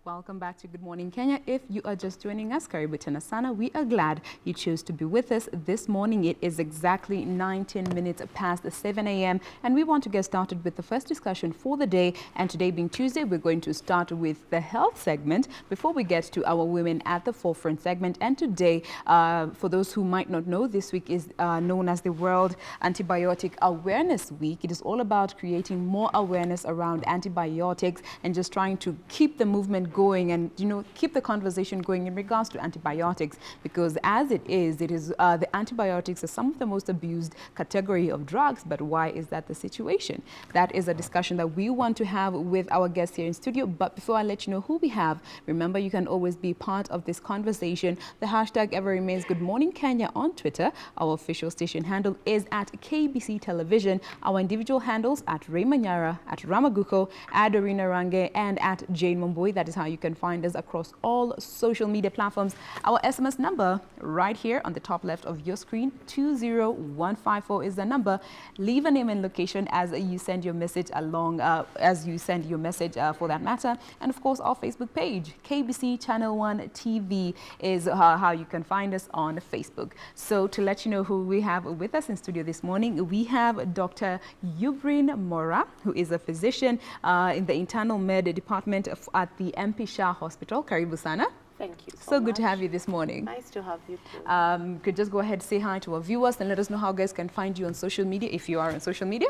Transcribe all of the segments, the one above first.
Welcome back to Good Morning Kenya. If you are just joining us, Karibu tena sana. We are glad you chose to be with us this morning. It is exactly 19 minutes past 7 a.m. and we want to get started with the first discussion for the day. And today being Tuesday, we're going to start with the health segment before we get to our Women at the Forefront segment. And today, for those who might not know, this week is known as the World Antibiotic Awareness Week. It is all about creating more awareness around antibiotics and just trying to keep the movement going and, keep the conversation going in regards to antibiotics, because as it is the antibiotics are some of the most abused category of drugs. But why is that the situation? That is a discussion that we want to have with our guests here in studio. But before I let you know who we have, remember you can always be part of this conversation. The hashtag ever remains Good Morning Kenya on Twitter. Our official station handle is at KBC Television. Our individual handles at Ray Manyara, at Ramaguko, at Dorina Range, and at Jane Momboi. That is how you can find us across all social media platforms. Our SMS number right here on the top left of your screen, 20154 is the number. Leave a name and location as you send your message along, for that matter. And of course, our Facebook page, KBC Channel 1 TV, is how you can find us on Facebook. So to let you know who we have with us in studio this morning, we have Dr. Yubrine Moraa, who is a physician in the internal med department at the MP Shah Hospital. Karibu sana. Thank you so So much. good to have you this morning. Nice to have you too. Could just go ahead, say hi to our viewers and let us know how guys can find you on social media, if you are on social media.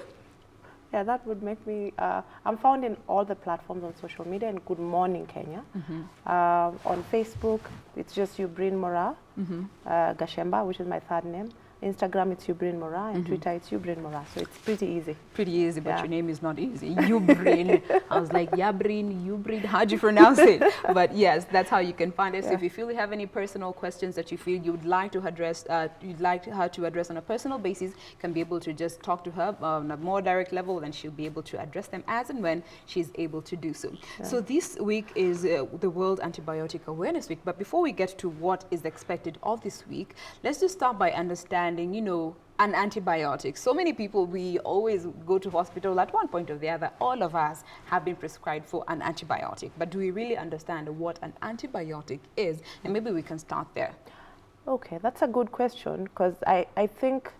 Yeah, that would make me, I'm found in all the platforms on social media and Good Morning Kenya. On Facebook, it's just Yubrine Moraa, Gashemba, which is my third name. Instagram, it's Yubrine Moraa, and Twitter, it's Yubrine Moraa. So it's pretty easy. Pretty easy, but your name is not easy. Yubrine. I was like, Yubrine, how do you pronounce it? But yes, that's how you can find us. So if you feel you have any personal questions that you feel you would like to address, you'd like her to address on a personal basis, can be able to just talk to her on a more direct level, and she'll be able to address them as and when she's able to do so. So this week is the World Antibiotic Awareness Week. But before we get to what is expected of this week, let's just start by understanding, an antibiotic. So many people, we always go to hospital at one point or the other. All of us have been prescribed for an antibiotic. But do we really understand what an antibiotic is? And maybe we can start there. Okay, that's a good question, because I think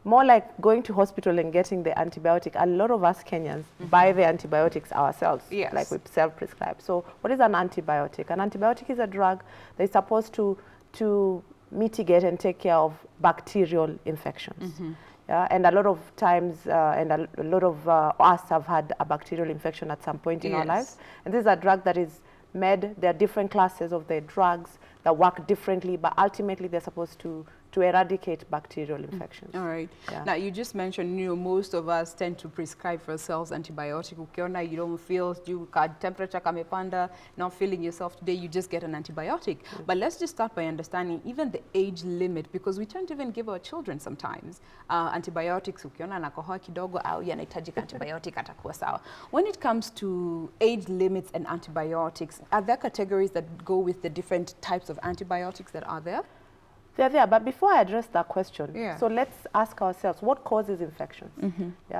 more like going to hospital and getting the antibiotic, a lot of us Kenyans buy the antibiotics ourselves, like we self-prescribe. So what is an antibiotic? An antibiotic is a drug that is supposed to mitigate and take care of bacterial infections. And a lot of times, and a lot of us have had a bacterial infection at some point in our lives. And this is a drug that is made. There are different classes of the drugs that work differently, but ultimately they're supposed to eradicate bacterial infections. All right. Now, you just mentioned, most of us tend to prescribe for ourselves antibiotic. Ukiona you don't feel, temperature kamepanda, not feeling yourself today, you just get an antibiotic. But let's just start by understanding even the age limit, because we tend to even give our children sometimes antibiotics. Ukiona anakohoa kidogo au yanahitaji antibiotic atakuwa sawa. When it comes to age limits and antibiotics, are there categories that go with the different types of antibiotics that are there? They're there, but before I address that question, so let's ask ourselves, what causes infections?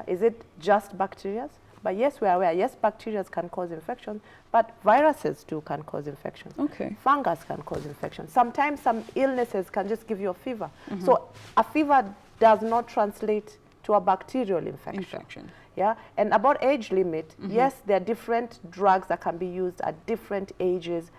Is it just bacteria? But yes, we are aware, yes, bacteria can cause infections, but viruses too can cause infections. Fungus can cause infections. Sometimes some illnesses can just give you a fever. So a fever does not translate to a bacterial infection. And about age limit, yes, there are different drugs that can be used at different ages,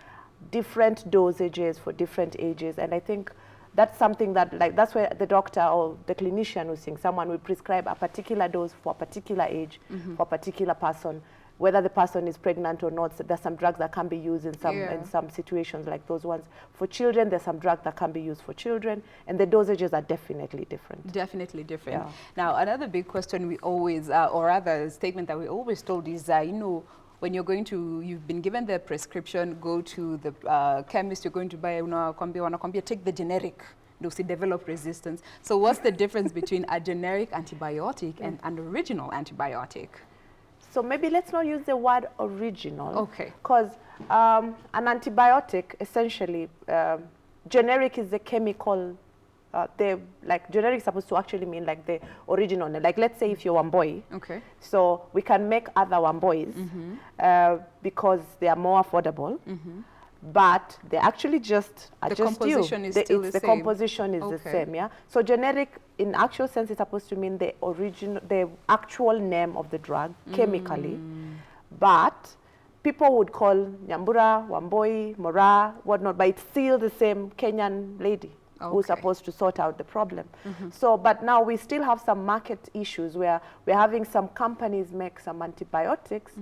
different dosages for different ages, and I think that's something that, that's where the doctor or the clinician who's seeing someone will prescribe a particular dose for a particular age, for a particular person, whether the person is pregnant or not. So there's some drugs that can be used in some situations like those ones. For children, there's some drugs that can be used for children, and the dosages are definitely different. Definitely different. Now, another big question we always, or rather a statement that we always told is, when you're going to, you've been given the prescription, go to the chemist, you're going to buy, take the generic, develop resistance. So what's the difference between a generic antibiotic and an original antibiotic? So maybe let's not use the word original. Okay. Because an antibiotic, essentially, generic is the chemical like generic is supposed to actually mean like the original name. Like let's say if you're Wamboi, okay, so we can make other Wambois because they are more affordable. But they actually just are the just composition is still the same. The composition is the same, yeah. So generic, in actual sense, is supposed to mean the original, the actual name of the drug chemically. But people would call Nyambura, Wamboi, Moraa, whatnot, but it's still the same Kenyan lady who's supposed to sort out the problem. So, but now we still have some market issues where we're having some companies make some antibiotics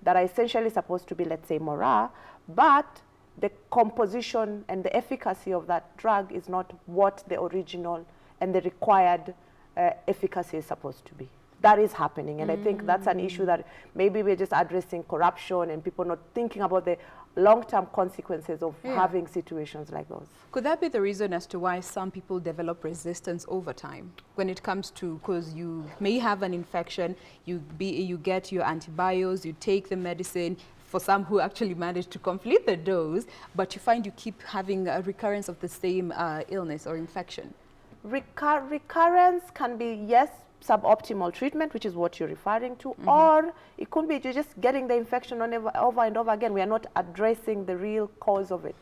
that are essentially supposed to be, let's say, Moraa, but the composition and the efficacy of that drug is not what the original and the required efficacy is supposed to be. That is happening, and I think that's an issue that maybe we're just addressing corruption and people not thinking about the long-term consequences of having situations like those. Could that be the reason as to why some people develop resistance over time when it comes to, because you may have an infection, you get your antibiotics, you take the medicine, for some who actually manage to complete the dose, but you find you keep having a recurrence of the same illness or infection? Recurrence can be, yes, suboptimal treatment, which is what you're referring to, or it could be you're just getting the infection over and over again. We are not addressing the real cause of it.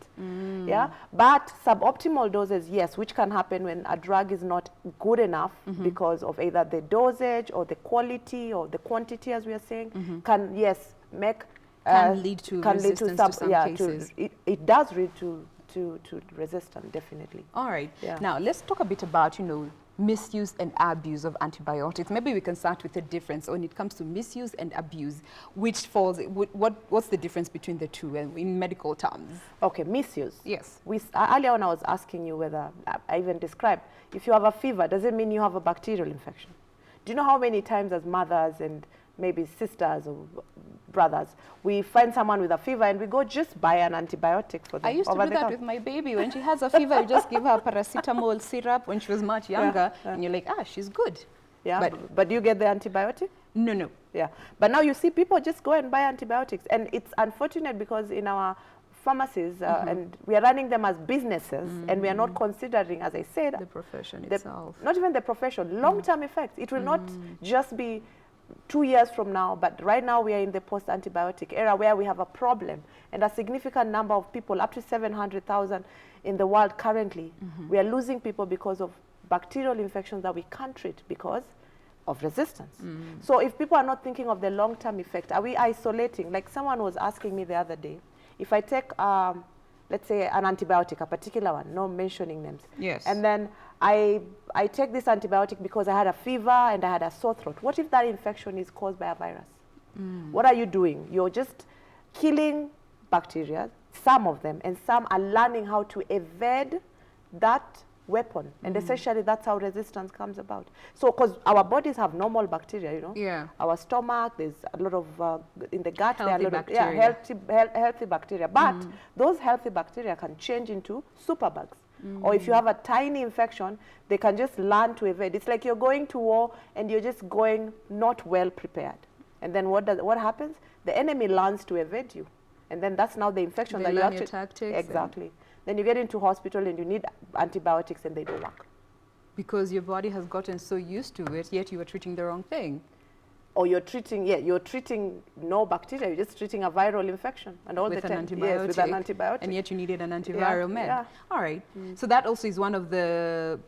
Yeah, but suboptimal doses, yes, which can happen when a drug is not good enough because of either the dosage or the quality or the quantity, as we are saying, can, yes, make can lead to resistance to some cases. It does lead to resistance, definitely. All right. Yeah. Now let's talk a bit about, misuse and abuse of antibiotics. Maybe we can start with the difference when it comes to misuse and abuse. Which falls? What's the difference between the two in medical terms? Okay, misuse. Yes. Earlier on, I was asking you whether I even described if you have a fever, does it mean you have a bacterial infection? Do you know how many times as mothers and maybe sisters or brothers, we find someone with a fever and we go just buy an antibiotic for them? I used to do that with my baby. When she has a fever, you just give her paracetamol syrup when she was much younger, and you're like, she's good. Yeah, but do you get the antibiotic? No. Yeah, but now you see people just go and buy antibiotics, and it's unfortunate because in our pharmacies, and we are running them as businesses, and we are not considering, as I said, the profession itself. Not even the profession, long-term effects. It will not just be 2 years from now, but right now we are in the post-antibiotic era where we have a problem, and a significant number of people, up to 700,000 in the world currently, we are losing people because of bacterial infections that we can't treat because of resistance. So if people are not thinking of the long-term effect, are we isolating? Like someone was asking me the other day, if I take, let's say, an antibiotic, a particular one, no mentioning names, and then I take this antibiotic because I had a fever and I had a sore throat. What if that infection is caused by a virus? What are you doing? You're just killing bacteria, some of them, and some are learning how to evade that weapon. And essentially that's how resistance comes about. So because our bodies have normal bacteria, our stomach, there's a lot of, in the gut, there are a lot of healthy bacteria. But those healthy bacteria can change into superbugs. Or if you have a tiny infection, they can just learn to evade. It's like you're going to war and you're just going not well prepared. And then what happens? The enemy learns to evade you. And then that's now the infection that you actually... tactics. Exactly. Then you get into hospital and you need antibiotics and they don't work. Because your body has gotten so used to it, yet you are treating the wrong thing. Or you're treating no bacteria, you're just treating a viral infection. And all with the time, with an antibiotic. And yet you needed an antiviral med. Yeah. All right. So that also is one of the,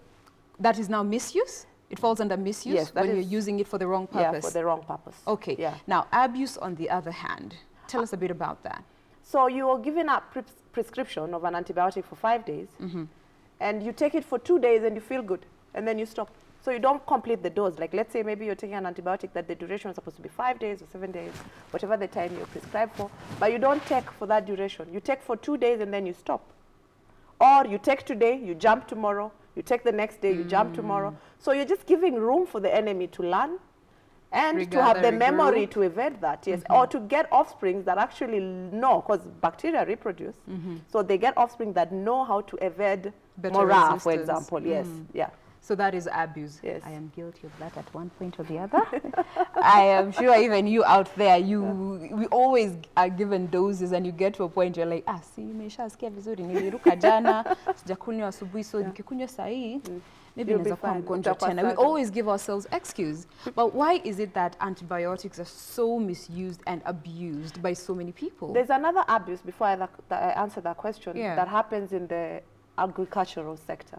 that is now misuse? It falls under misuse when you're using it for the wrong purpose? Yeah, for the wrong purpose. Okay. Yeah. Now, abuse on the other hand. Tell us a bit about that. So you are given a prescription of an antibiotic for 5 days, and you take it for 2 days and you feel good, and then you stop. So you don't complete the dose. Like let's say maybe you're taking an antibiotic that the duration is supposed to be 5 days or 7 days, whatever the time you're prescribed for, but you don't take for that duration. You take for 2 days and then you stop. Or you take today, you jump tomorrow, you take the next day, you jump tomorrow. So you're just giving room for the enemy to learn and to have the memory to evade that, or to get offspring that actually know, because bacteria reproduce, so they get offspring that know how to evade Moraa, for example, So that is abuse. Yes. I am guilty of that at one point or the other. I am sure even you out there, we always are given doses and you get to a point you're like, si nimeshasikia vizuri, niliruka jana, sijakunywa asubuhi, so nikikunywa saa hii, maybe You'll be fine. we always give ourselves excuse. But why is it that antibiotics are so misused and abused by so many people? There's another abuse, before I answer that question, that happens in the agricultural sector,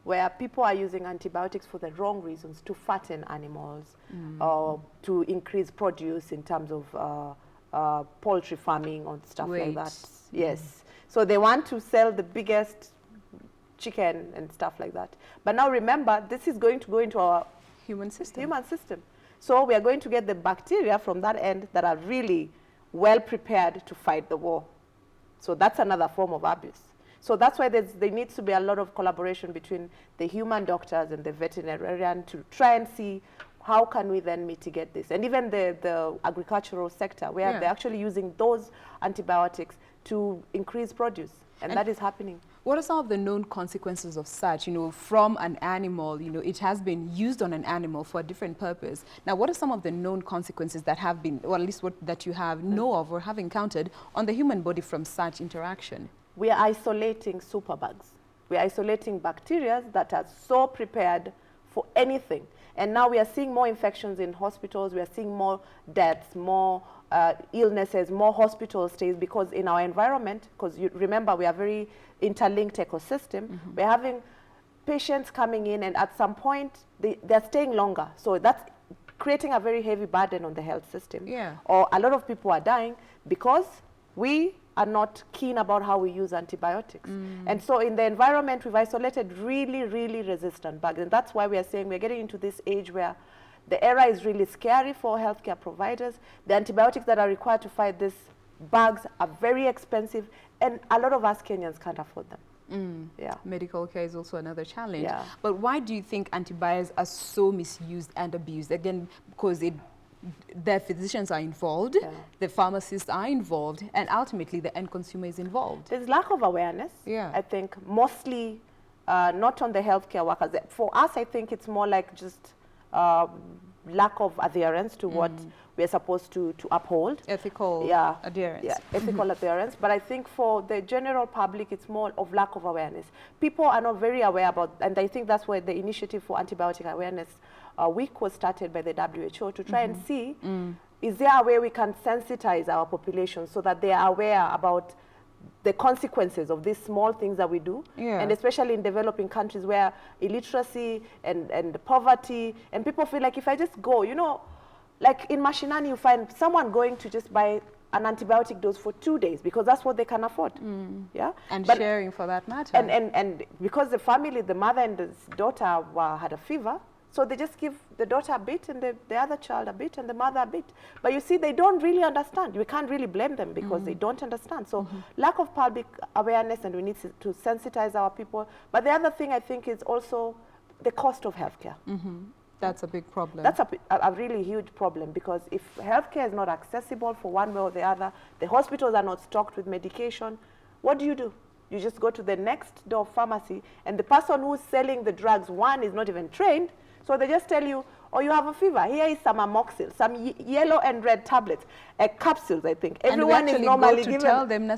where people are using antibiotics for the wrong reasons, to fatten animals, or to increase produce in terms of poultry farming or stuff like that. Yes. So they want to sell the biggest chicken and stuff like that. But now remember, this is going to go into our human system. So we are going to get the bacteria from that end that are really well prepared to fight the war. So that's another form of abuse. So that's why there needs to be a lot of collaboration between the human doctors and the veterinarian to try and see how can we then mitigate this. And even the agricultural sector, where they're actually using those antibiotics to increase produce. And that is happening. What are some of the known consequences of such, from an animal, it has been used on an animal for a different purpose. Now, what are some of the known consequences that have been, or at least that you know of or have encountered on the human body from such interaction? We are isolating superbugs. We are isolating bacteria that are so prepared for anything. And now we are seeing more infections in hospitals. We are seeing more deaths, more illnesses, more hospital stays, because in our environment, because you remember we are very interlinked ecosystem, we're having patients coming in, and at some point they're staying longer. So that's creating a very heavy burden on the health system. Or a lot of people are dying because we are not keen about how we use antibiotics. And so in the environment, we've isolated really, really resistant bugs. And that's why we are saying we're getting into this age where the era is really scary for healthcare providers. The antibiotics that are required to fight these bugs are very expensive, and a lot of us Kenyans can't afford them. Medical care is also another challenge. But why do you think antibiotics are so misused and abused? Again, because the physicians are involved, the pharmacists are involved, and ultimately the end consumer is involved. There's lack of awareness, I think, mostly not on the healthcare workers. For us, I think it's more like just lack of adherence to what we're supposed to uphold. Ethical adherence. Ethical adherence. But I think for the general public, it's more of lack of awareness. People are not very aware about, and I think that's where the initiative for antibiotic awareness week was started by the WHO to try and see, is there a way we can sensitize our population so that they are aware about the consequences of these small things that we do, and especially in developing countries where illiteracy and poverty, and people feel like if I just go, like in Mashinani, you find someone going to just buy an antibiotic dose for 2 days because that's what they can afford. And sharing for that matter. And because the family, the mother and the daughter had a fever, so they just give the daughter a bit and the other child a bit and the mother a bit. But you see, they don't really understand. We can't really blame them because they don't understand. So lack of public awareness, and we need to sensitize our people. But the other thing I think is also the cost of healthcare. That's a big problem. That's a really huge problem, because if healthcare is not accessible for one way or the other, the hospitals are not stocked with medication, what do? You just go to the next door pharmacy, and the person who's selling the drugs, one, is not even trained. So they just tell you, oh, you have a fever. Here is some amoxil, some yellow and red tablets, capsules, I think. Everyone is normally given. Tell them, they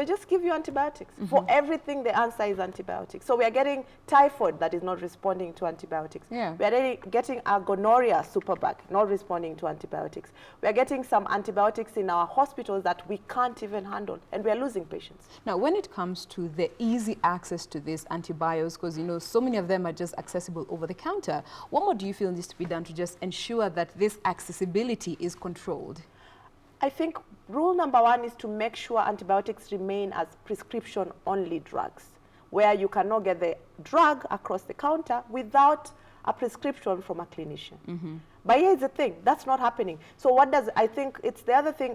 just give you antibiotics. For everything, the answer is antibiotics. So we are getting typhoid that is not responding to antibiotics. We are getting a gonorrhea superbug, not responding to antibiotics. We are getting some antibiotics in our hospitals that we can't even handle, and we are losing patients. Now, when it comes to the easy access to these antibiotics, because so many of them are just accessible over the counter, what more do you feel needs to be done to just ensure that this accessibility is controlled? I think rule number one is to make sure antibiotics remain as prescription-only drugs, where you cannot get the drug across the counter without a prescription from a clinician. But here's the thing, that's not happening. So I think it's the other thing,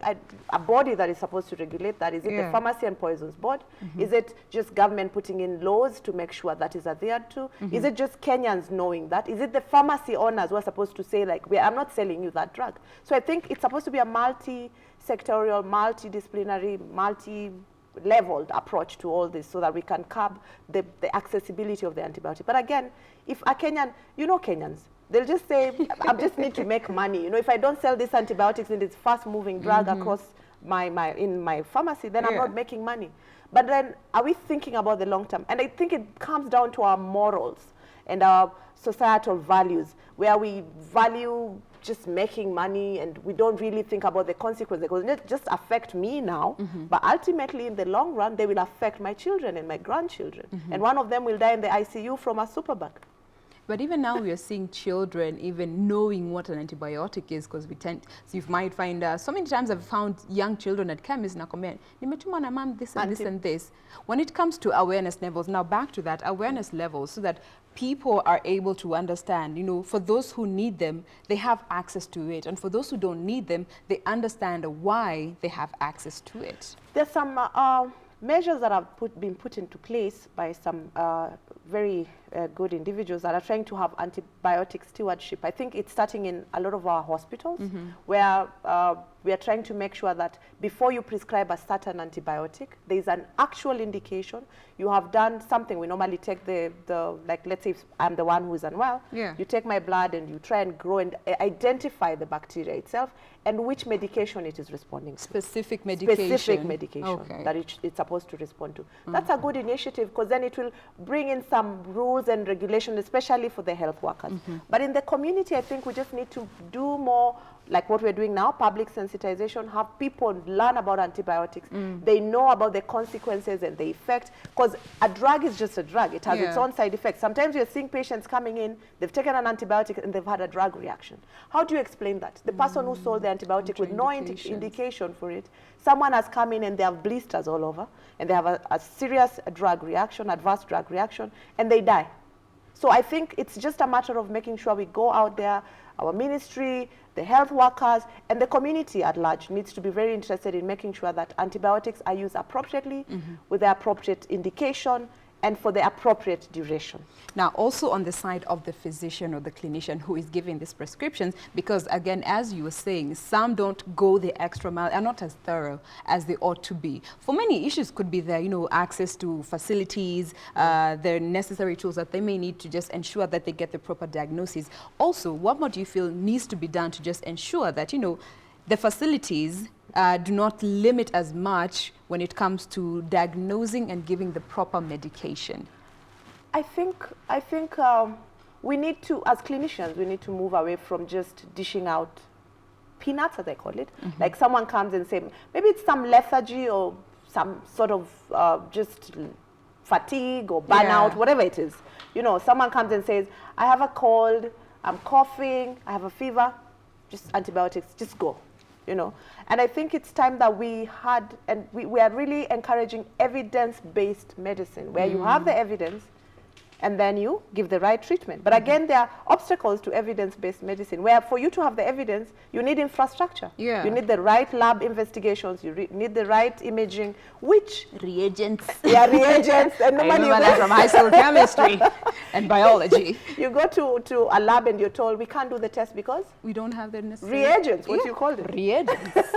a body that is supposed to regulate that. Is it the Pharmacy and Poisons Board? Is it just government putting in laws to make sure that is adhered to? Is it just Kenyans knowing that? Is it the pharmacy owners who are supposed to say, like, I'm not selling you that drug? So I think it's supposed to be a multi-sectorial, multidisciplinary, multi-leveled approach to all this so that we can curb the accessibility of the antibiotic. But again, if a Kenyan, Kenyans, they'll just say, I just need to make money. If I don't sell these antibiotics in this fast-moving drug across in my pharmacy, then I'm not making money. But then are we thinking about the long term? And I think it comes down to our morals and our societal values, where we value just making money and we don't really think about the consequences, because it just affect me now, but ultimately in the long run they will affect my children and my grandchildren, and one of them will die in the ICU from a superbug. But even now we are seeing children even knowing what an antibiotic is, because we tend, so you might find, so many times I've found young children at chemists na comment, nimetumwa na mom this and this and this. When it comes to awareness levels, now back to that, awareness levels, so that people are able to understand, you know, for those who need them, they have access to it. And for those who don't need them, they understand why they have access to it. There's some measures that have been put into place by some very good individuals that are trying to have antibiotic stewardship. I think it's starting in a lot of our hospitals, where we are trying to make sure that before you prescribe a certain antibiotic, there is an actual indication. You have done something. We normally take the like, let's say if I'm the one who's unwell, you take my blood and you try and grow and identify the bacteria itself and which medication it is responding to. Specific medication. Specific medication that it's supposed to respond to. That's a good initiative, because then it will bring in some rules and regulations, especially for the health workers. But in the community, I think we just need to do more like what we're doing now, public sensitization, have people learn about antibiotics. They know about the consequences and the effect, because a drug is just a drug. It has its own side effects. Sometimes you're seeing patients coming in, they've taken an antibiotic and they've had a drug reaction. How do you explain that? The person who sold the antibiotic with no indication for it, someone has come in and they have blisters all over, and they have a serious drug reaction, adverse drug reaction, and they die. So I think it's just a matter of making sure we go out there, our ministry, the health workers, and the community at large needs to be very interested in making sure that antibiotics are used appropriately, with the appropriate indication, and for the appropriate duration. Now, also on the side of the physician or the clinician who is giving these prescriptions, because again, as you were saying, some don't go the extra mile, are not as thorough as they ought to be. For many issues could be there, you know, access to facilities, the necessary tools that they may need to just ensure that they get the proper diagnosis. Also, what more do you feel needs to be done to just ensure that, you know, the facilities do not limit as much when it comes to diagnosing and giving the proper medication? I think we need to, as clinicians, we need to move away from just dishing out peanuts, as I call it. Like someone comes and say, maybe it's some lethargy or some sort of just fatigue or burnout, whatever it is. You know, someone comes and says, I have a cold, I'm coughing, I have a fever, just antibiotics, just go. You know, and I think it's time that we had, and we are really encouraging evidence-based medicine, where you have the evidence and then you give the right treatment. But again, there are obstacles to evidence-based medicine, where for you to have the evidence, you need infrastructure. You need the right lab investigations, you need the right imaging, which... Reagents. Reagents. And I remember that from high school chemistry and biology. You go to a lab and you're told, we can't do the test because... we don't have the necessary... reagents, what do you call them? Reagents.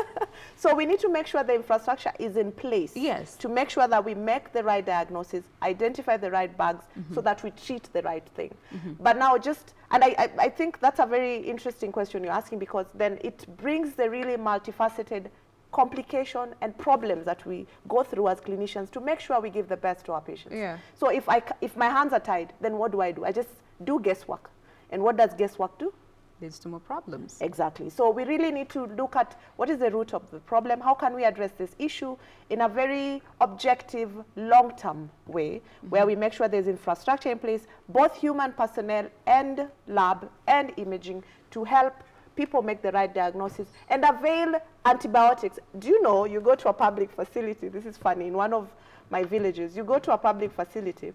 So we need to make sure the infrastructure is in place. To make sure that we make the right diagnosis, identify the right bugs, so that we treat the right thing. But now and I think that's a very interesting question you're asking, because then it brings the really multifaceted complication and problems that we go through as clinicians to make sure we give the best to our patients. So if my hands are tied, then what do? I just do guesswork. And what does guesswork do? Leads to more problems. Exactly. So we really need to look at what is the root of the problem, how can we address this issue in a very objective, long-term way, where we make sure there's infrastructure in place, both human personnel and lab and imaging, to help people make the right diagnosis and avail antibiotics. Do you know, you go to a public facility, this is funny, in one of my villages, you go to a public facility,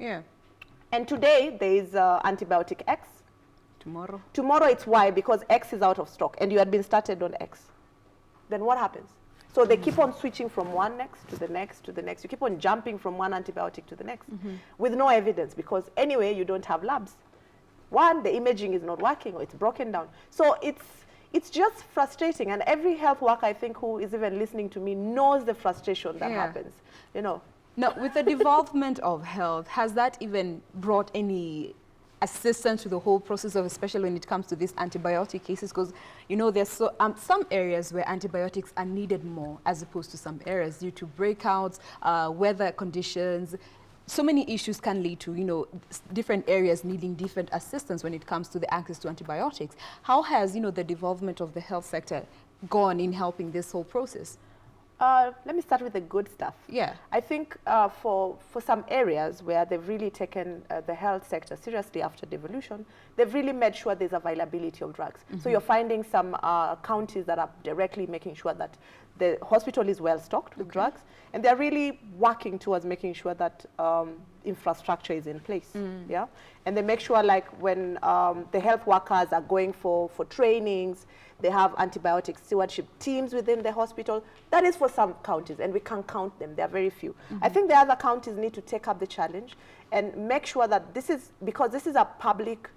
and today there is antibiotic X. Tomorrow it's Y, because X is out of stock and you had been started on X. Then what happens? So they keep on switching from one next to the next to the next. You keep on jumping from one antibiotic to the next with no evidence, because anyway you don't have labs. One, the imaging is not working or it's broken down. So it's just frustrating, and every health worker, I think, who is even listening to me knows the frustration that happens, you know. Now, with the development of health, has that even brought any assistance to the whole process of, especially when it comes to these antibiotic cases? Because, you know, there's some areas where antibiotics are needed more as opposed to some areas due to breakouts, weather conditions. So many issues can lead to, you know, different areas needing different assistance when it comes to the access to antibiotics. How has, you know, the development of the health sector gone in helping this whole process? Let me start with the good stuff. Yeah. I think for some areas where they've really taken the health sector seriously after devolution, they've really made sure there's availability of drugs. So you're finding some counties that are directly making sure that the hospital is well stocked with drugs, and they're really working towards making sure that infrastructure is in place. Yeah, and they make sure, like, when the health workers are going for trainings, they have antibiotic stewardship teams within the hospital. That is for some counties, and we can't count them. There are very few. I think the other counties need to take up the challenge and make sure that this is, because this is a public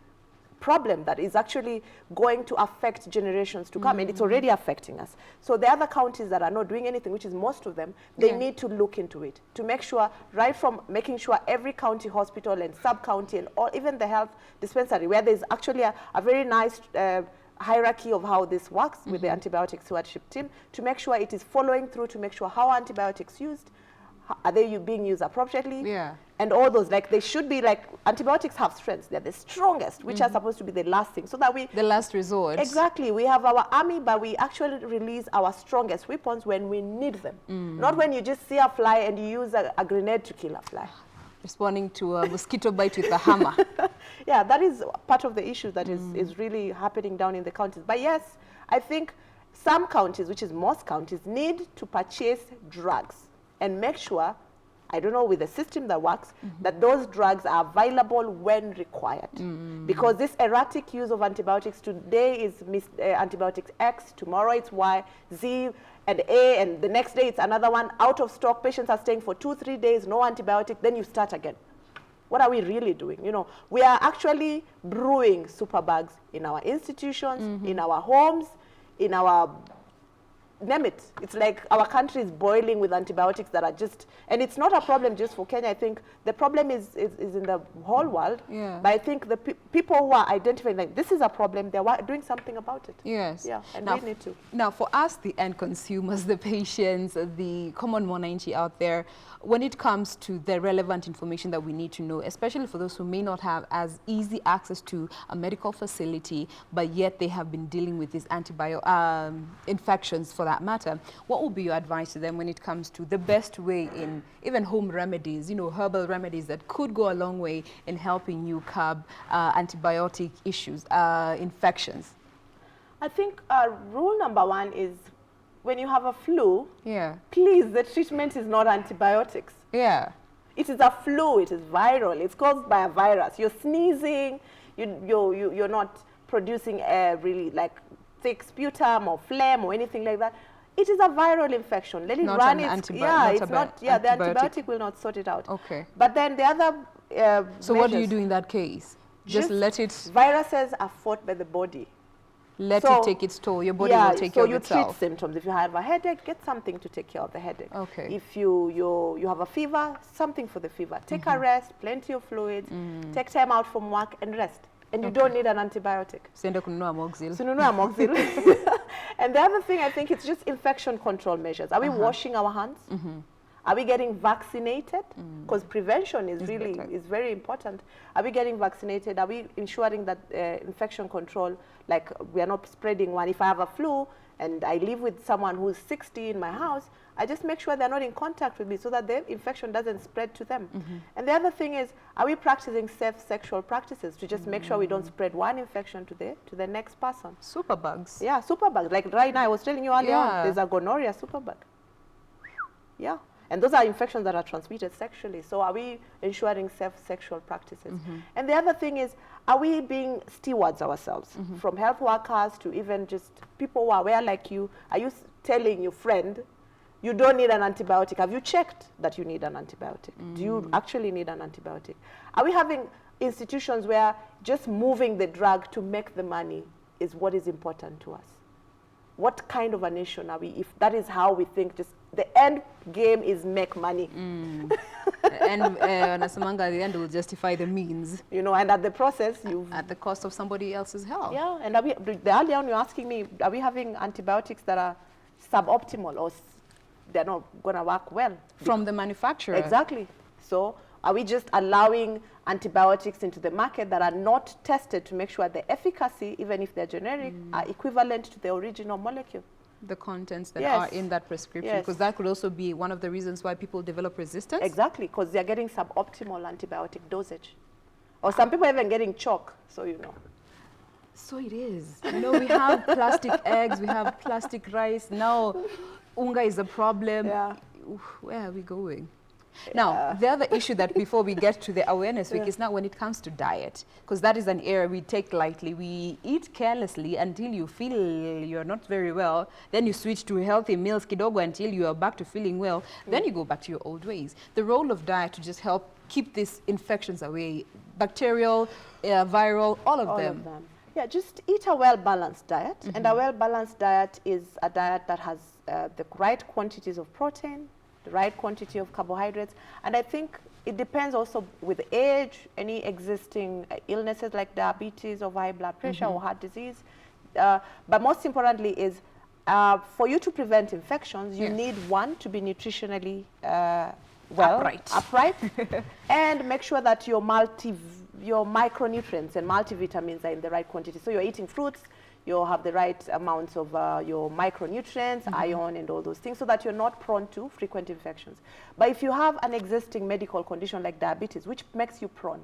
problem that is actually going to affect generations to come, and it's already affecting us. So the other counties that are not doing anything, which is most of them, they need to look into it to make sure, right from making sure every county hospital and sub-county and all, even the health dispensary, where there's actually a very nice hierarchy of how this works with the antibiotic stewardship team, to make sure it is following through, to make sure how antibiotics used, are they being used appropriately? And all those, like, they should be, like, antibiotics have strengths. They're the strongest, which are supposed to be the last thing, so that we... The last resort. Exactly. We have our army, but we actually release our strongest weapons when we need them. Not when you just see a fly and you use a grenade to kill a fly. Responding to a mosquito bite with a hammer. Yeah, that is part of the issue that is really happening down in the counties. But yes, I think some counties, which is most counties, need to purchase drugs and make sure, I don't know, with the system that works, that those drugs are available when required. Because this erratic use of antibiotics, today is antibiotics X, tomorrow it's Y, Z, and A, and the next day it's another one, out of stock, patients are staying for 2-3 days, no antibiotic, then you start again. What are we really doing? You know, we are actually brewing superbugs in our institutions, in our homes, in our... name it. It's like our country is boiling with antibiotics that are just, and it's not a problem just for Kenya. I think the problem is in the whole world. But I think the people who are identifying, like, this is a problem, they're doing something about it. Yeah, and now, we need to. Now, for us, the end consumers, the patients, the common Mwananchi out there, when it comes to the relevant information that we need to know, especially for those who may not have as easy access to a medical facility, but yet they have been dealing with these infections for that matter, what would be your advice to them when it comes to the best way in even home remedies, you know, herbal remedies that could go a long way in helping you curb antibiotic issues, infections? I think rule number one is, when you have a flu, please, the treatment is not antibiotics. It is a flu, it is viral, it's caused by a virus. You're sneezing, you're not producing a really, like, thick sputum or phlegm or anything like that. It is a viral infection. Let it run its... Yeah, it's not... Yeah, the antibiotic will not sort it out. But then the other... so what do you do in that case? Just let it... Viruses are fought by the body. Let it take its toll. Your body will take care of itself. So you treat symptoms. If you have a headache, get something to take care of the headache. If you have a fever, something for the fever. Take a rest, plenty of fluids, take time out from work and rest. And you don't need an antibiotic. Senda kununua Moxil. And the other thing, I think, it's just infection control measures. Are we washing our hands? Are we getting vaccinated? Because prevention is very important. Are we getting vaccinated? Are we ensuring that infection control, like, we are not spreading one? If I have a flu and I live with someone who's 60 in my house, I just make sure they're not in contact with me so that the infection doesn't spread to them. And the other thing is, are we practicing safe sexual practices to just make sure we don't spread one infection to the next person? Superbugs. Yeah, superbugs. Like right now, I was telling you earlier on, there's a gonorrhea superbug. Yeah. And those are infections that are transmitted sexually. So are we ensuring safe sexual practices? And the other thing is, are we being stewards ourselves? From health workers to even just people who are aware like you. Are you telling your friend, you don't need an antibiotic? Have you checked that you need an antibiotic? Do you actually need an antibiotic? Are we having institutions where just moving the drug to make the money is what is important to us? What kind of a nation are we if that is how we think? Just the end game is make money. And Nasamanga at the end will justify the means. You know, and at the process, at the cost of somebody else's health. Yeah, and the earlier on you're asking me, are we having antibiotics that are suboptimal or they're not going to work well? From the manufacturer. Exactly. So are we just allowing antibiotics into the market that are not tested to make sure the efficacy, even if they're generic, are equivalent to the original molecule? The contents that are in that prescription, because that could also be one of the reasons why people develop resistance. Exactly, because they're getting suboptimal antibiotic dosage. Or some people are even getting chalk, so you know. So it is. You know, we have plastic eggs, we have plastic rice. Now, unga is a problem. Yeah. Where are we going? Now, the other issue that before we get to the awareness week is now when it comes to diet, because that is an area we take lightly. We eat carelessly until you feel you're not very well. Then you switch to healthy meals kidogo until you are back to feeling well. Then you go back to your old ways. The role of diet to just help keep these infections away, bacterial, viral, all of them. Yeah, just eat a well-balanced diet. And a well-balanced diet is a diet that has the right quantities of protein, the right quantity of carbohydrates. And I think it depends also with age, any existing illnesses like diabetes or high blood pressure or heart disease. But most importantly is for you to prevent infections, you need one, to be nutritionally upright and make sure that your micronutrients and multivitamins are in the right quantity. So you're eating fruits, you'll have the right amounts of your micronutrients, iron and all those things, so that you're not prone to frequent infections. But if you have an existing medical condition like diabetes, which makes you prone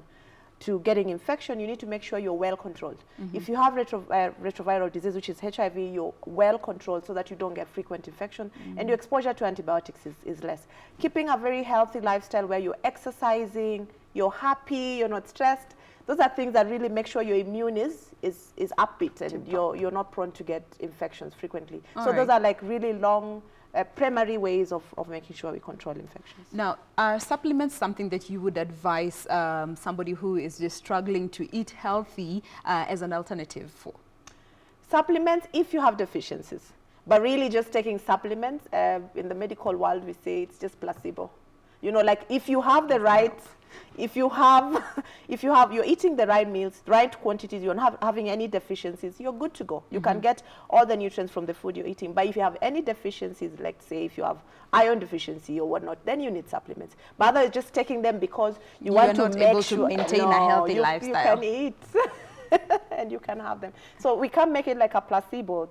to getting infection, you need to make sure you're well controlled. If you have retroviral disease, which is HIV, you're well controlled so that you don't get frequent infection, and your exposure to antibiotics is less. Keeping a very healthy lifestyle where you're exercising, you're happy, you're not stressed, those are things that really make sure your immune is upbeat and you're not prone to get infections frequently. Those are like really long primary ways of making sure we control infections. Now, are supplements something that you would advise somebody who is just struggling to eat healthy as an alternative for? Supplements, if you have deficiencies. But really just taking supplements, in the medical world, we say it's just placebo. You know, like if you have the right... you're eating the right meals, right quantities, you're not having any deficiencies, you're good to go. You can get all the nutrients from the food you're eating. But if you have any deficiencies, like say if you have iron deficiency or whatnot, then you need supplements. But otherwise, just taking them because you want to make sure to maintain a healthy lifestyle. You can eat and you can have them. So we can't make it like a placebo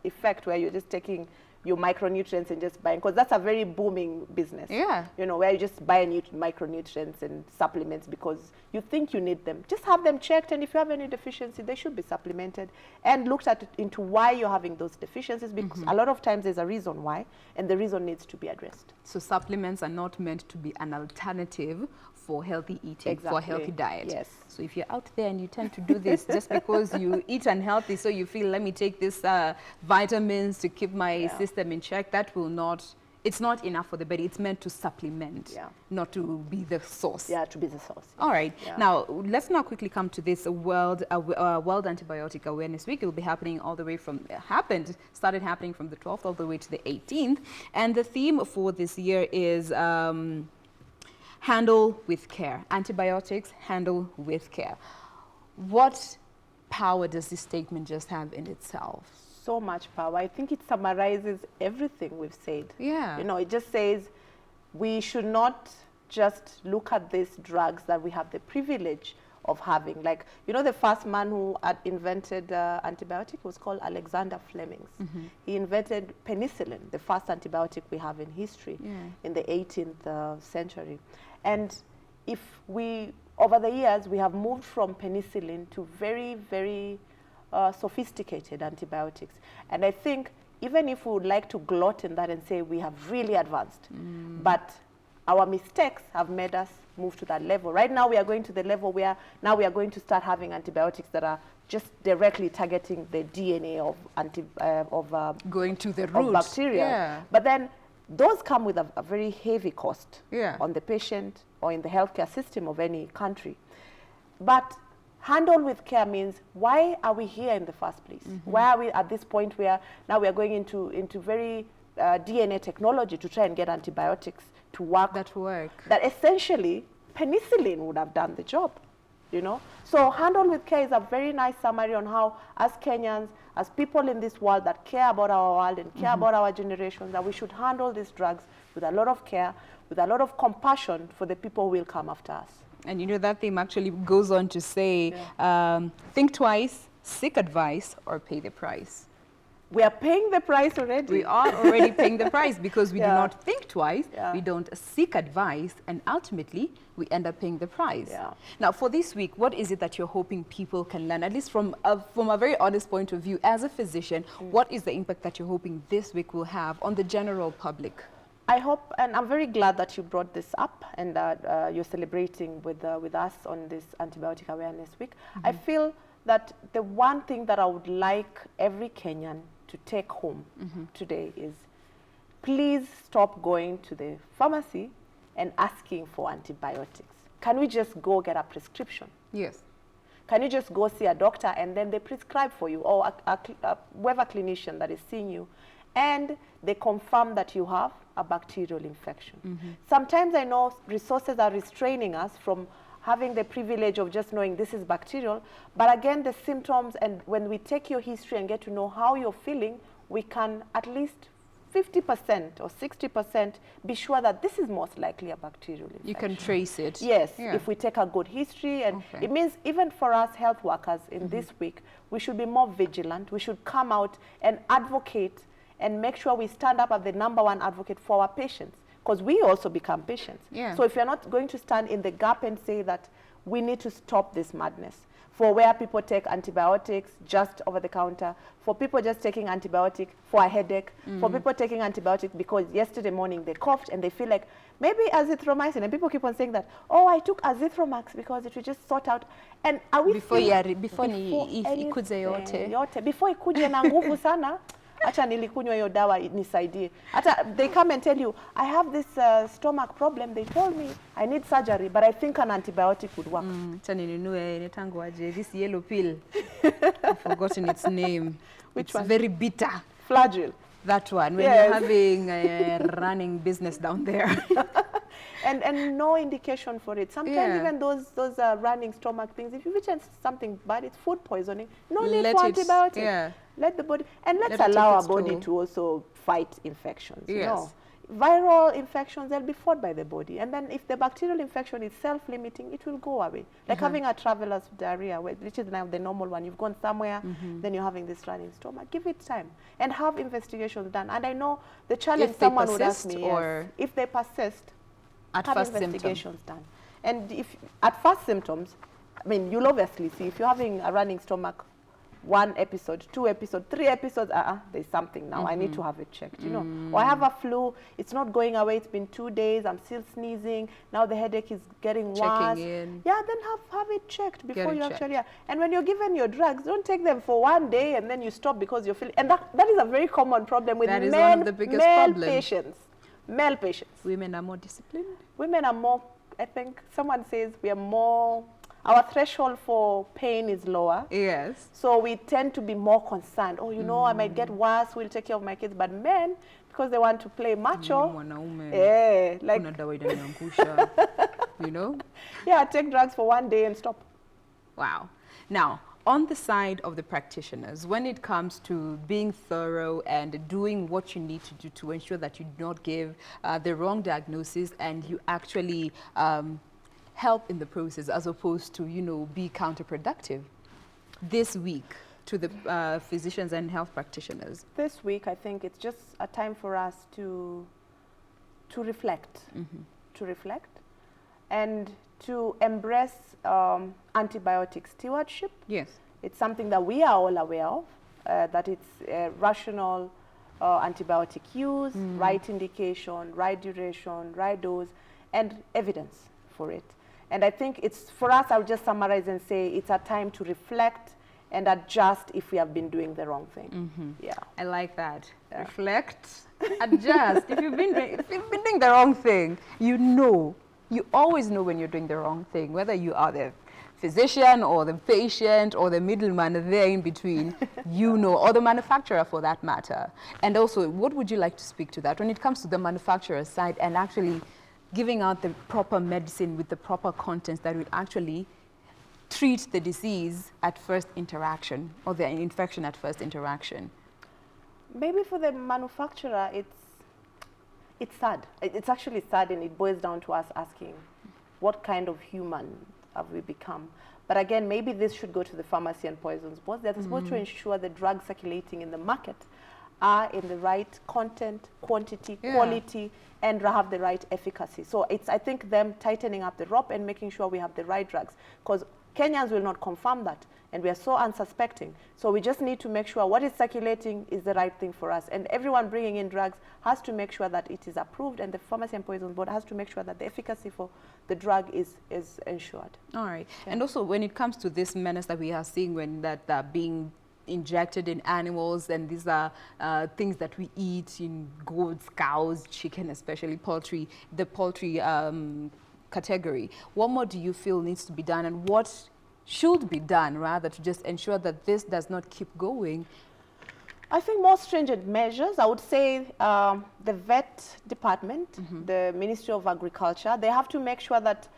effect where you're just taking your micronutrients and just buying, because that's a very booming business. Yeah. You know, where you just buy micronutrients and supplements because you think you need them. Just have them checked, and if you have any deficiency, they should be supplemented and looked at into why you're having those deficiencies, because a lot of times there's a reason why, and the reason needs to be addressed. So supplements are not meant to be an alternative for healthy eating, for a healthy diet. Yes. So if you're out there and you tend to do this just because you eat unhealthy, so you feel, let me take this vitamins to keep my system in check, that will not, it's not enough for the body. It's meant to supplement, not to be the source. Yeah, to be the source. All right. Now, let's now quickly come to this World Antibiotic Awareness Week. It will be happening all the way from, started happening from the 12th all the way to the 18th. And the theme for this year is handle with care. Antibiotics, handle with care. What power does this statement just have in itself? So much power. I think it summarizes everything we've said. Yeah. You know, it just says we should not just look at these drugs that we have the privilege of having. Like, you know, the first man who had invented antibiotic was called Alexander Fleming. He invented penicillin, the first antibiotic we have in history in the 18th century. And if we, over the years, we have moved from penicillin to very, very sophisticated antibiotics. And I think even if we would like to gloat in that and say we have really advanced, but our mistakes have made us move to that level. Right now we are going to the level where now we are going to start having antibiotics that are just directly targeting the DNA of going to the root of bacteria. But then those come with a very heavy cost on the patient or in the healthcare system of any country. But handle with care means, why are we here in the first place? Why are we at this point where now we are going into very DNA technology to try and get antibiotics to work. That essentially penicillin would have done the job, you know. So Handle with Care is a very nice summary on how, as Kenyans, as people in this world that care about our world and care about our generations, that we should handle these drugs with a lot of care, with a lot of compassion for the people who will come after us. And you know, that theme actually goes on to say, think twice, seek advice, or pay the price. We are paying the price already. We are already paying the price because we do not think twice, we don't seek advice, and ultimately we end up paying the price. Now, for this week, what is it that you're hoping people can learn, at least from a very honest point of view as a physician? What is the impact that you're hoping this week will have on the general public? I hope, and I'm very glad that you brought this up and that you're celebrating with us on this Antibiotic Awareness Week. I feel that the one thing that I would like every Kenyan to take home today is, please stop going to the pharmacy and asking for antibiotics. Can we just go get a prescription? Yes. Can you just go see a doctor and then they prescribe for you, or whoever clinician that is seeing you, and they confirm that you have a bacterial infection. Sometimes I know resources are restraining us from having the privilege of just knowing this is bacterial, but again, the symptoms, and when we take your history and get to know how you're feeling, we can at least 50% or 60% be sure that this is most likely a bacterial infection. You can trace it. Yes, if we take a good history, and it means even for us health workers in this week, we should be more vigilant. We should come out and advocate and make sure we stand up as the #1 advocate for our patients, because we also become patients. So if you're not going to stand in the gap and say that we need to stop this madness, for where people take antibiotics just over the counter, for people just taking antibiotic for a headache, for people taking antibiotic because yesterday morning they coughed and they feel like maybe azithromycin, and people keep on saying that, oh, I took azithromax because it will just sort out. And are we before ikuje yote, before ikuje na nguvu sana, acha nilikunywa hiyo dawa nisaidie. Hata they come and tell you, I have this stomach problem, they told me I need surgery, but I think an antibiotic would work. Acha ninunue netangoaje this yellow pill. I've forgotten its name. Which one? Very bitter. Flagyl. That one, when you're having a running business down there. and no indication for it. Sometimes even those running stomach things, if you eat something bad, it's food poisoning. No need for antibiotics. Let the body, and let's allow our body to also fight infections. You know? Viral infections, they'll be fought by the body. And then if the bacterial infection is self-limiting, it will go away. Like having a traveler's diarrhea, which is now the normal one. You've gone somewhere, then you're having this running stomach. Give it time and have investigations done. And I know the challenge someone would ask me, if they persist, have investigations done. And if at first symptoms, I mean, you'll obviously see if you're having a running stomach, 1 episode, 2 episodes, 3 episodes, there's something now. I need to have it checked, you know. Or I have a flu, it's not going away, it's been 2 days, I'm still sneezing, now the headache is getting worse. In. Yeah, then have it checked before you actually, And when you're given your drugs, don't take them for 1 day and then you stop because you're feeling, and that is a very common problem with that is one of the biggest patients. Male patients. Women are more disciplined? Women are more, I think, someone says we are more, our threshold for pain is lower. Yes. So we tend to be more concerned. Oh, you know, I might get worse, we'll take care of my kids. But men, because they want to play macho, like, you know? Yeah, take drugs for 1 day and stop. Wow. Now, on the side of the practitioners, when it comes to being thorough and doing what you need to do to ensure that you do not give the wrong diagnosis and you actually help in the process as opposed to, you know, be counterproductive this week to the physicians and health practitioners? This week, I think it's just a time for us to reflect, to reflect and to embrace antibiotic stewardship. Yes. It's something that we are all aware of, that it's rational antibiotic use, right indication, right duration, right dose, and evidence for it. And I think it's, for us, I'll just summarize and say it's a time to reflect and adjust if we have been doing the wrong thing. Yeah. I like that. Yeah. Reflect, adjust. If you've been doing the wrong thing, you know. You always know when you're doing the wrong thing, whether you are the physician or the patient or the middleman there in between, you know, or the manufacturer for that matter. And also, what would you like to speak to that when it comes to the manufacturer side and actually giving out the proper medicine with the proper contents that would actually treat the disease at first interaction or the infection at first interaction? Maybe for the manufacturer, it's sad. It's actually sad, and it boils down to us asking, what kind of human have we become? But again, maybe this should go to the Pharmacy and Poisons Board. They're supposed to ensure the drugs circulating in the market are in the right content, quantity, quality, and have the right efficacy. So it's, I think, them tightening up the rope and making sure we have the right drugs, because Kenyans will not confirm that, and we are so unsuspecting. So we just need to make sure what is circulating is the right thing for us. And everyone bringing in drugs has to make sure that it is approved, and the Pharmacy and Poisons Board has to make sure that the efficacy for the drug is ensured. All right. Yeah. And also, when it comes to this menace that we are seeing when that are being injected in animals, and these are things that we eat in goats, cows, chicken, especially poultry, the poultry category. What more do you feel needs to be done, and what should be done rather to just ensure that this does not keep going? I think more stringent measures. I would say the vet department, the Ministry of Agriculture, they have to make sure that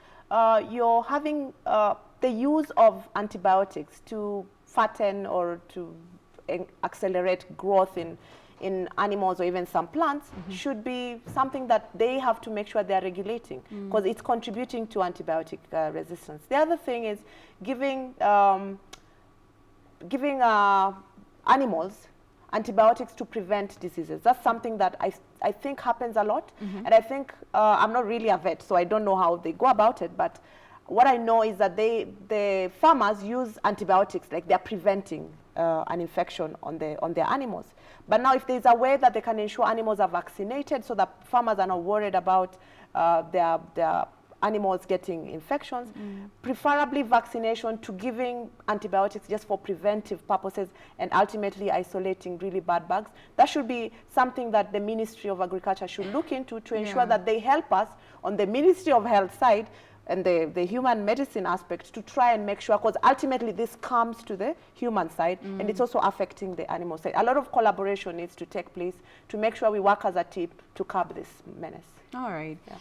you're having the use of antibiotics to fatten or to accelerate growth in animals or even some plants should be something that they have to make sure they are regulating, because it's contributing to antibiotic resistance. The other thing is giving animals antibiotics to prevent diseases. That's something that I think happens a lot. And I think, I'm not really a vet, so I don't know how they go about it, but what I know is that the farmers use antibiotics, like they're preventing an infection on their animals. But now if there's a way that they can ensure animals are vaccinated so that farmers are not worried about their animals getting infections, preferably vaccination to giving antibiotics just for preventive purposes and ultimately isolating really bad bugs. That should be something that the Ministry of Agriculture should look into to ensure that they help us on the Ministry of Health side and the human medicine aspect to try and make sure, because ultimately this comes to the human side and it's also affecting the animal side. A lot of collaboration needs to take place to make sure we work as a team to curb this menace. All right. Yeah.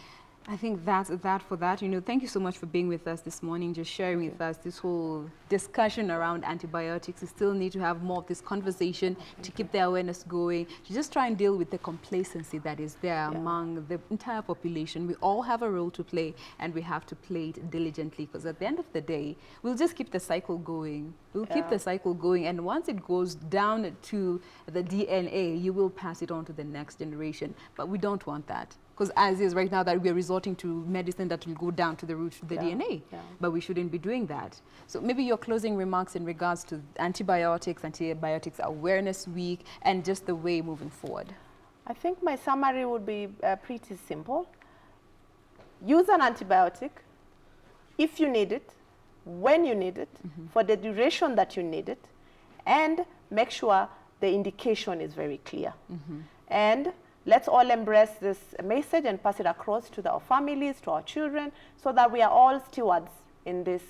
I think that's that for that. You know, thank you so much for being with us this morning, just sharing with us this whole discussion around antibiotics. We still need to have more of this conversation to keep the awareness going, to just try and deal with the complacency that is there among the entire population. We all have a role to play, and we have to play it diligently, because at the end of the day, we'll just keep the cycle going. We'll keep the cycle going, and once it goes down to the DNA, you will pass it on to the next generation. But we don't want that. Because as is right now that we are resorting to medicine that will go down to the root of the DNA, but we shouldn't be doing that. So maybe your closing remarks in regards to antibiotics awareness week, and just the way moving forward. I think my summary would be pretty simple. Use an antibiotic if you need it, when you need it, for the duration that you need it, and make sure the indication is very clear. And let's all embrace this message and pass it across to our families, to our children, so that we are all stewards in this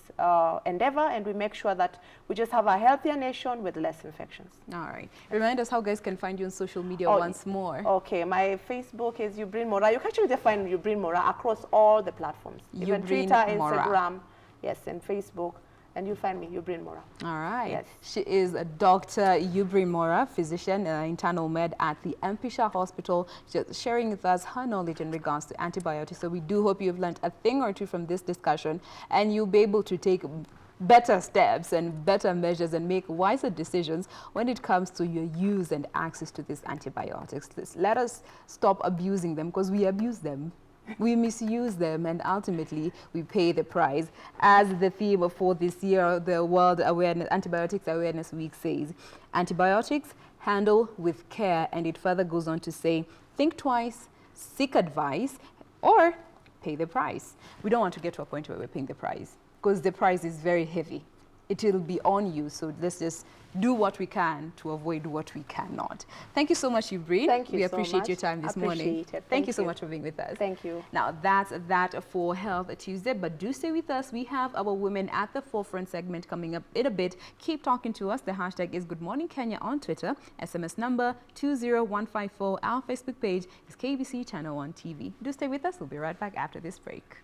endeavor, and we make sure that we just have a healthier nation with less infections. All right. Remind us how guys can find you on social media once more. Okay, my Facebook is Yubrine Moraa. You can actually find Yubrine Moraa across all the platforms, even Twitter, Instagram, and Facebook. And you'll find me, Yubrine Moraa. All right. Yes. She is a Dr. Yubrine Moraa, physician, internal med at the Shah Hospital, just sharing with us her knowledge in regards to antibiotics. So we do hope you've learned a thing or two from this discussion, and you'll be able to take better steps and better measures and make wiser decisions when it comes to your use and access to these antibiotics. Let us stop abusing them, because we abuse them. We misuse them, and ultimately we pay the price. As the theme for this year, the World Antibiotics Awareness Week says, antibiotics, handle with care. And it further goes on to say, think twice, seek advice, or pay the price. We don't want to get to a point where we're paying the price, because the price is very heavy. it'll be on you. So let's just do what we can to avoid what we cannot. Thank you so much, Yubrine. Thank you We so appreciate much. your time this morning. Thank you so much for being with us. Thank you. Now, that's that for Health Tuesday, but do stay with us. We have our Women at the Forefront segment coming up in a bit. Keep talking to us. The hashtag is Good Morning Kenya on Twitter. SMS number 20154. Our Facebook page is KBC Channel 1 TV. Do stay with us. We'll be right back after this break.